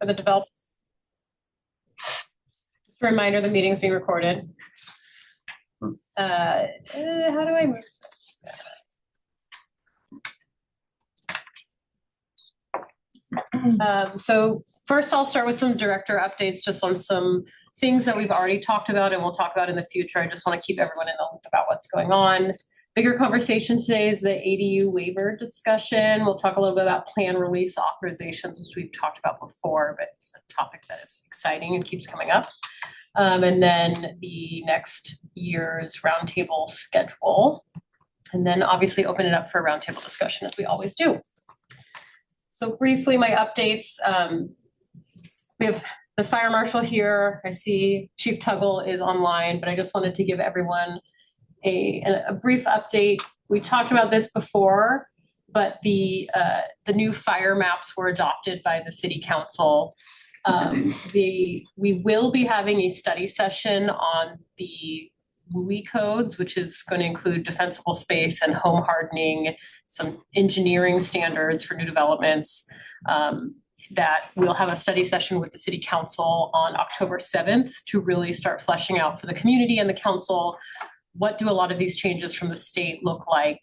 for the development. Just a reminder, the meeting's being recorded. How do I move this? So first I'll start with some director updates just on some things that we've already talked about and we'll talk about in the future. I just want to keep everyone in the loop about what's going on. Bigger conversation today is the ADU waiver discussion. We'll talk a little bit about plan release authorizations, which we've talked about before, but it's a topic that is exciting and keeps coming up. And then the next year's roundtable schedule. And then obviously open it up for a roundtable discussion as we always do. So briefly, my updates. We have the fire marshal here. I see Chief Tuggle is online, but I just wanted to give everyone a brief update. We talked about this before, but the new fire maps were adopted by the city council. We will be having a study session on the WUI codes, which is going to include defensible space and home hardening, some engineering standards for new developments. That we'll have a study session with the city council on October 7th to really start fleshing out for the community and the council, what do a lot of these changes from the state look like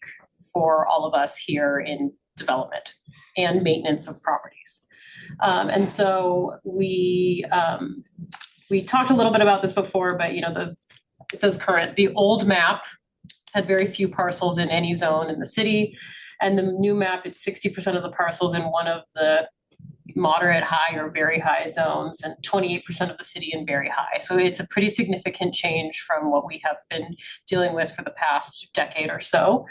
for all of us here in development and maintenance of properties. And so we talked a little bit about this before, but it says current. The old map had very few parcels in any zone in the city, and the new map, it's 60% of the parcels in one of the moderate, high, or very high zones, and 28% of the city in very high. So it's a pretty significant change from what we have been dealing with for the past decade or so.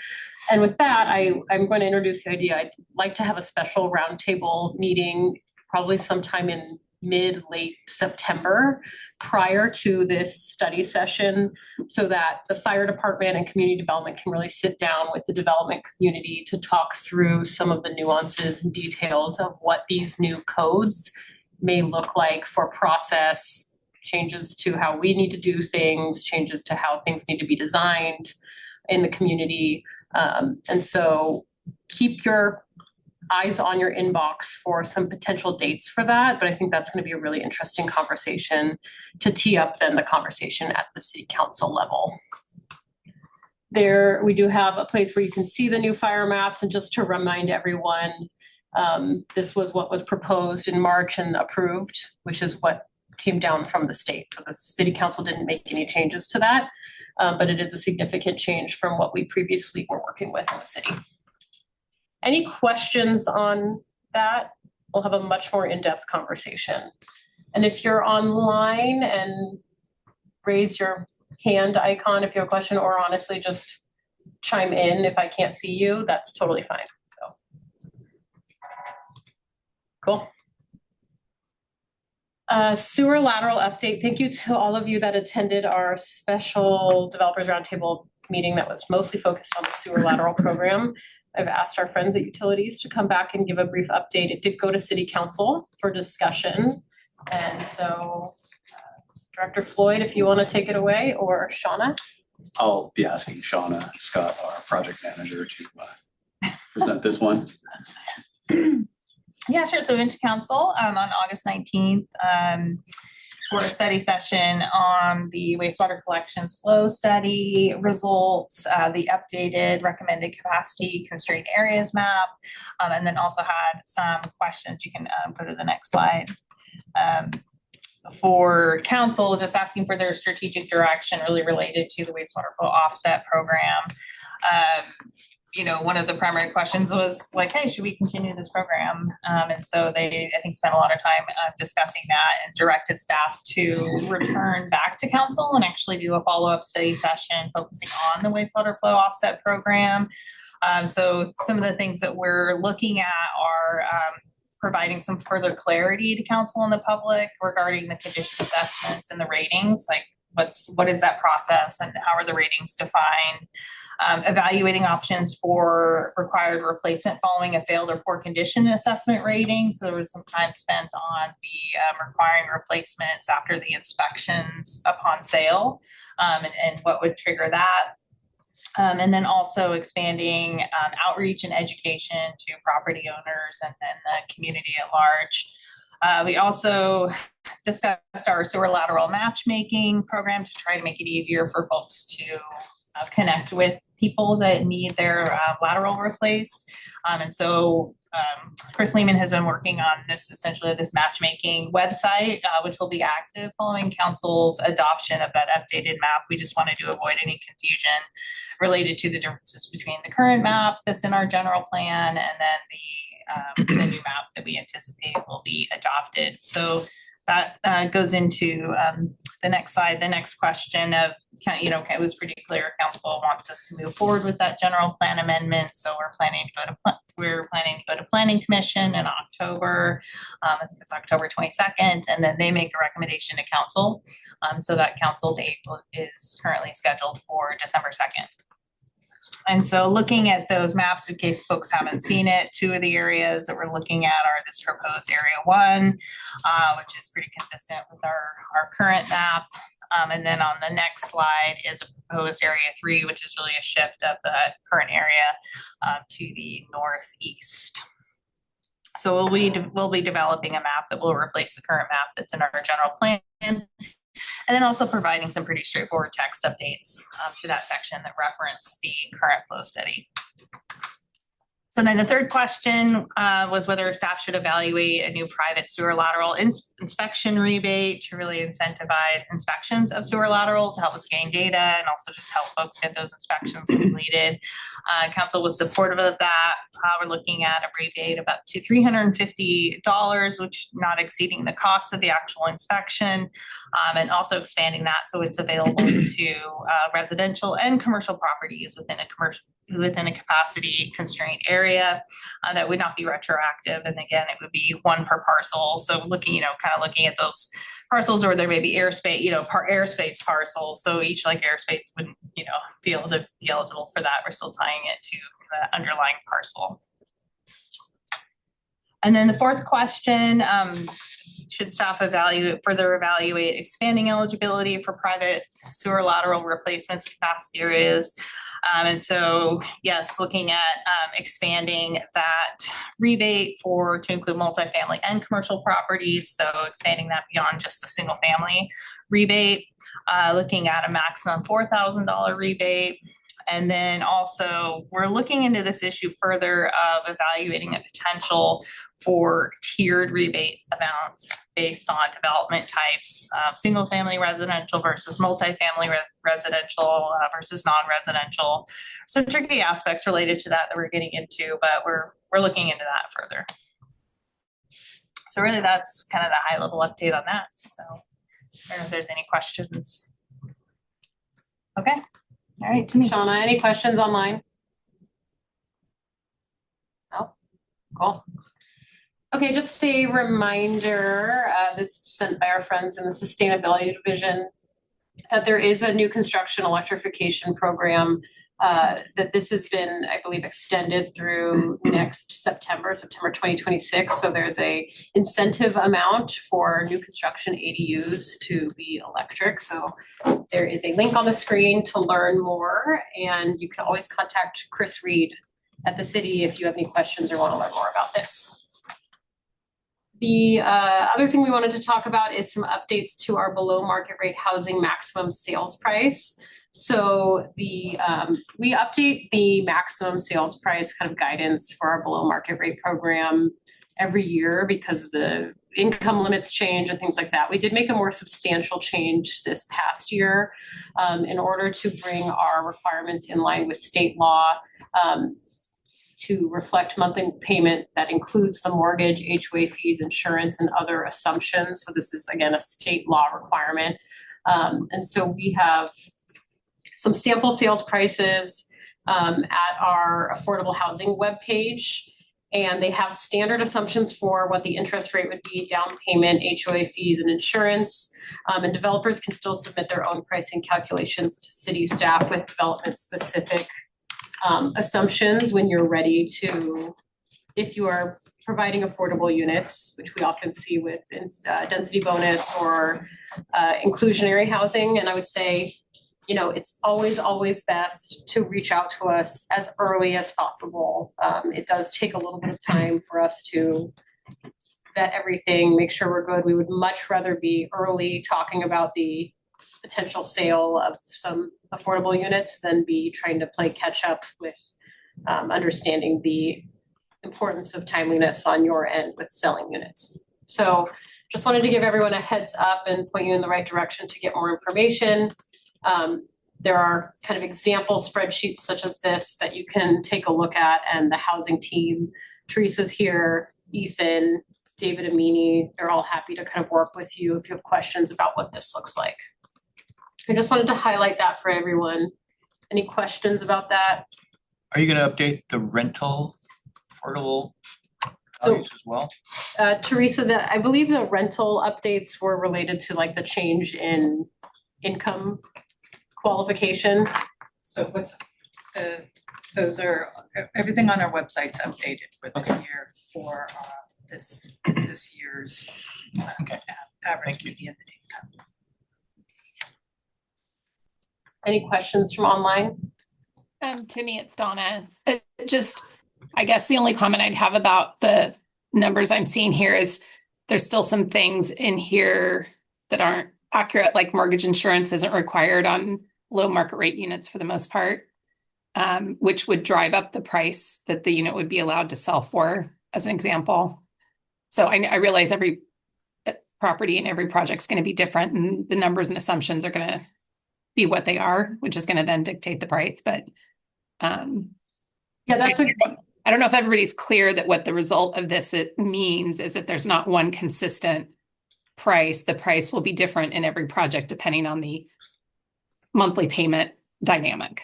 And with that, I'm going to introduce the idea. I'd like to have a special roundtable meeting, probably sometime in mid-late September, prior to this study session, so that the fire department and community development can really sit down with the development community to talk through some of the nuances and details of what these new codes may look like for process, changes to how we need to do things, changes to how things need to be designed in the community. And so keep your eyes on your inbox for some potential dates for that, but I think that's going to be a really interesting conversation to tee up then the conversation at the city council level. There, we do have a place where you can see the new fire maps, and just to remind everyone, this was what was proposed in March and approved, which is what came down from the state. So the city council didn't make any changes to that, but it is a significant change from what we previously were working with in the city. Any questions on that? We'll have a much more in-depth conversation. And if you're online, and raise your hand icon if you have a question, or honestly just chime in if I can't see you, that's totally fine. So cool. Sewer lateral update. Thank you to all of you that attended our special developers roundtable meeting that was mostly focused on the sewer lateral program. I've asked our friends at Utilities to come back and give a brief update. It did go to City Council for discussion. And so Director Floyd, if you want to take it away, or Shauna. I'll be asking Shauna Scott, our project manager, to present this one. Yeah, sure. So into council on August 19th for a study session on the wastewater collections flow study results, the updated recommended capacity constrained areas map, and then also had some questions. You can go to the next slide. For council, just asking for their strategic direction really related to the wastewater flow offset program. One of the primary questions was like, hey, should we continue this program? And so they, I think, spent a lot of time discussing that and directed staff to return back to council and actually do a follow-up study session focusing on the wastewater flow offset program. So some of the things that we're looking at are providing some further clarity to council and the public regarding the condition assessments and the ratings, like what is that process and how are the ratings defined? Evaluating options for required replacement following a failed or poor condition assessment rating. So there was some time spent on the requiring replacements after the inspections upon sale, and what would trigger that. And then also expanding outreach and education to property owners and the community at large. We also discussed our sewer lateral matchmaking program to try to make it easier for folks to connect with people that need their lateral replaced. And so Chris Lehman has been working on this, essentially this matchmaking website, which will be active following council's adoption of that updated map. We just wanted to avoid any confusion related to the differences between the current map that's in our general plan and then the new map that we anticipate will be adopted. So that goes into the next slide. The next question of, it was pretty clear council wants us to move forward with that general plan amendment. So we're planning to go to planning commission in October. I think it's October 22nd, and then they make a recommendation to council. So that council date is currently scheduled for December 2nd. And so looking at those maps, in case folks haven't seen it, two of the areas that we're looking at are this proposed area 1, which is pretty consistent with our current map. And then on the next slide is a proposed area 3, which is really a shift of the current area to the northeast. So we'll be developing a map that will replace the current map that's in our general plan. And then also providing some pretty straightforward text updates to that section that reference the current flow study. So then the third question was whether staff should evaluate a new private sewer lateral inspection rebate to really incentivize inspections of sewer laterals to help us gain data and also just help folks get those inspections completed. Council was supportive of that. We're looking at a rebate of up to $350, which not exceeding the cost of the actual inspection, and also expanding that so it's available to residential and commercial properties within a capacity constrained area that would not be retroactive. And again, it would be one per parcel. So looking, kind of looking at those parcels, or there may be airspace, airspace parcels. So each airspace wouldn't, be able to be eligible for that. We're still tying it to the underlying parcel. And then the fourth question, should staff further evaluate expanding eligibility for private sewer lateral replacements capacity areas? And so, yes, looking at expanding that rebate to include multifamily and commercial properties. So expanding that beyond just a single family rebate, looking at a maximum $4,000 rebate. And then also we're looking into this issue further of evaluating the potential for tiered rebate amounts based on development types, single family residential versus multifamily residential versus non-residential. So tricky aspects related to that we're getting into, but we're looking into that further. So really that's kind of the high level update on that. So I don't know if there's any questions. Okay. All right, Shauna, any questions online? No? Cool. Okay, just a reminder, this is sent by our friends in the Sustainability Division, that there is a new construction electrification program that this has been, I believe, extended through next September 2026. So there's a incentive amount for new construction ADUs to be electric. So there is a link on the screen to learn more, and you can always contact Chris Reed at the city if you have any questions or want to learn more about this. The other thing we wanted to talk about is some updates to our below market rate housing maximum sales price. So we update the maximum sales price kind of guidance for our below market rate program every year because the income limits change and things like that. We did make a more substantial change this past year in order to bring our requirements in line with state law to reflect monthly payment that includes the mortgage, HOA fees, insurance, and other assumptions. So this is, again, a state law requirement. And so we have some sample sales prices at our affordable housing webpage, and they have standard assumptions for what the interest rate would be, down payment, HOA fees, and insurance. And developers can still submit their own pricing calculations to city staff with development-specific assumptions when you're ready to, if you are providing affordable units, which we often see with density bonus or inclusionary housing. And I would say, it's always best to reach out to us as early as possible. It does take a little bit of time for us to vet everything, make sure we're good. We would much rather be early talking about the potential sale of some affordable units than be trying to play catch up with understanding the importance of timeliness on your end with selling units. So just wanted to give everyone a heads up and point you in the right direction to get more information. There are kind of example spreadsheets such as this that you can take a look at, and the housing team, Teresa's here, Ethan, David Amini, they're all happy to kind of work with you if you have questions about what this looks like. I just wanted to highlight that for everyone. Any questions about that? Are you gonna update the rental affordable So- values as well? Teresa, I believe the rental updates were related to like the change in income qualification. So what's, those are, everything on our website's updated for this Okay. year for this year's Okay. average Thank you. median income. Any questions from online? To me, it's Donna. I guess the only comment I'd have about the numbers I'm seeing here is there's still some things in here that aren't accurate, like mortgage insurance isn't required on low market rate units for the most part, which would drive up the price that the unit would be allowed to sell for, as an example. So I realize every property and every project's going to be different, and the numbers and assumptions are going to be what they are, which is going to then dictate the price. But Yeah, that's I don't know if everybody's clear that what the result of this it means is that there's not one consistent price. The price will be different in every project depending on the monthly payment dynamic.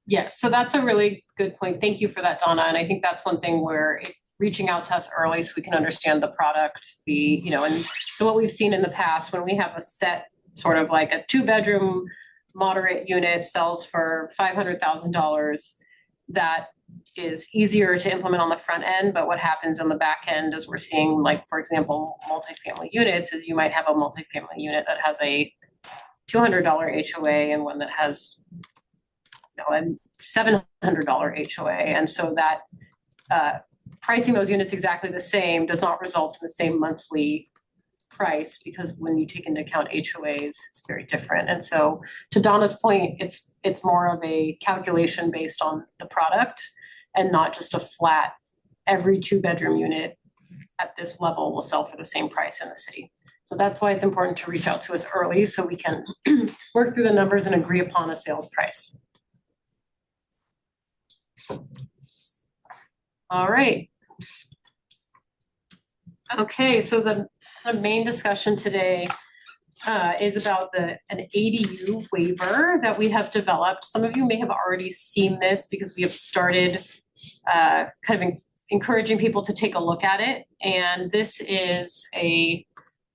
yes. So that's a really good point. Thank you for that, Donna. And I think that's one thing where reaching out to us early so we can understand the product, and so what we've seen in the past when we have a set sort of like a 2-bedroom moderate unit sells for $500,000, that is easier to implement on the front end, but what happens on the back end is we're seeing, like, for example, multifamily units is you might have a multifamily unit that has a $200 HOA and one that has a $700 HOA. And so that pricing those units exactly the same does not result in the same monthly price, because when you take into account HOAs, it's very different. And so to Donna's point, it's more of a calculation based on the product and not just a flat, every 2-bedroom unit at this level will sell for the same price in the city. So that's why it's important to reach out to us early so we can work through the numbers and agree upon a sales price. All right. Okay, so the main discussion today is about an ADU waiver that we have developed. Some of you may have already seen this because we have started kind of encouraging people to take a look at it. And this is I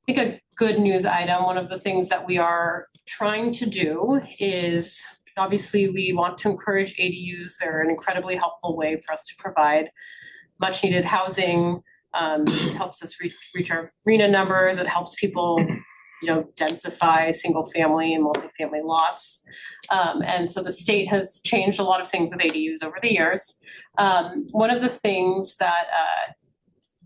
think a good news item. One of the things that we are trying to do is, obviously, we want to encourage ADUs. They're an incredibly helpful way for us to provide much needed housing. It helps us reach our RENA numbers. It helps people, densify single family and multifamily lots. And so the state has changed a lot of things with ADUs over the years. One of the things that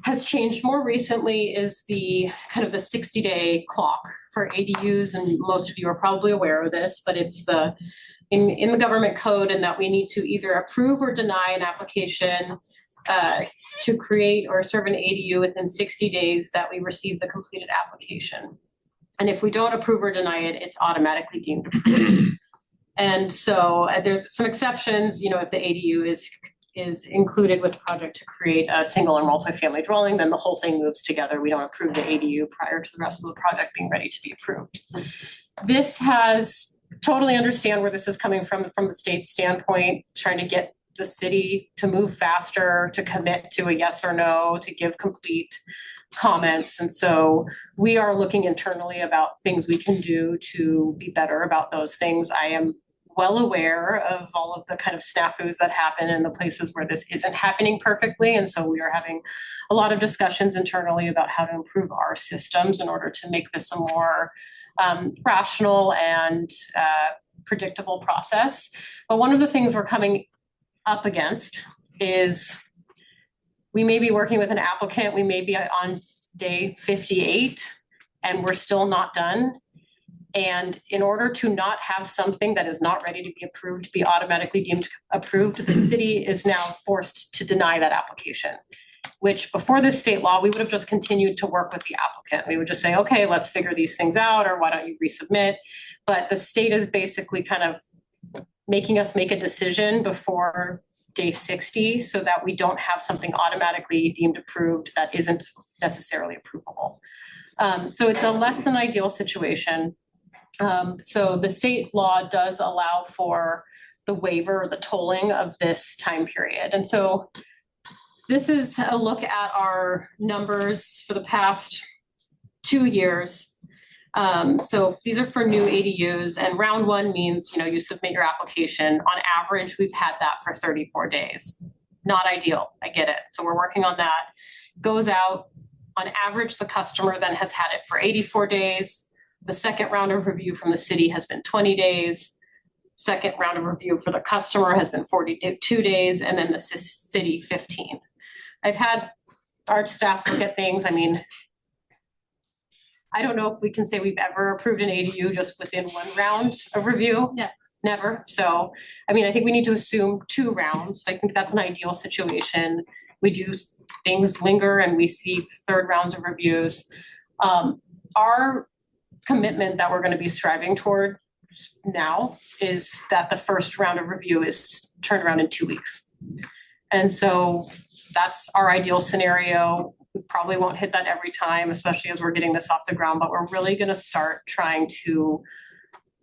has changed more recently is the kind of the 60-day clock for ADUs, and most of you are probably aware of this, but it's in the government code, and that we need to either approve or deny an application to create or serve an ADU within 60 days that we receive the completed application. And if we don't approve or deny it, it's automatically deemed approved. And so there's some exceptions, if the ADU is included with the project to create a single or multifamily dwelling, then the whole thing moves together. We don't approve the ADU prior to the rest of the project being ready to be approved. This has, totally understand where this is coming from the state's standpoint, trying to get the city to move faster, to commit to a yes or no, to give complete comments. And so we are looking internally about things we can do to be better about those things. I am well aware of all of the kind of snafus that happen in the places where this isn't happening perfectly. And so we are having a lot of discussions internally about how to improve our systems in order to make this a more rational and predictable process. But one of the things we're coming up against is we may be working with an applicant, we may be on day 58 and we're still not done. And in order to not have something that is not ready to be approved, be automatically deemed approved, the city is now forced to deny that application. Which before this state law, we would have just continued to work with the applicant. We would just say, okay, let's figure these things out, or why don't you resubmit? But the state is basically kind of making us make a decision before day 60 so that we don't have something automatically deemed approved that isn't necessarily approvable. So it's a less than ideal situation. So the state law does allow for the waiver, the tolling of this time period. And so this is a look at our numbers for the past 2 years. So these are for new ADUs, and round one means, you submit your application. On average, we've had that for 34 days. Not ideal, I get it. So we're working on that. Goes out, on average, the customer then has had it for 84 days. The second round of review from the city has been 20 days. Second round of review for the customer has been 42 days, and then the city 15. I've had our staff look at things. I mean, I don't know if we can say we've ever approved an ADU just within one round of review. Yeah. Never. So, I mean, I think we need to assume 2 rounds. I think that's an ideal situation. We do things linger and we see 3rd rounds of reviews. Our commitment that we're going to be striving toward now is that the first round of review is turned around in 2 weeks. And so that's our ideal scenario. We probably won't hit that every time, especially as we're getting this off the ground, but we're really going to start trying to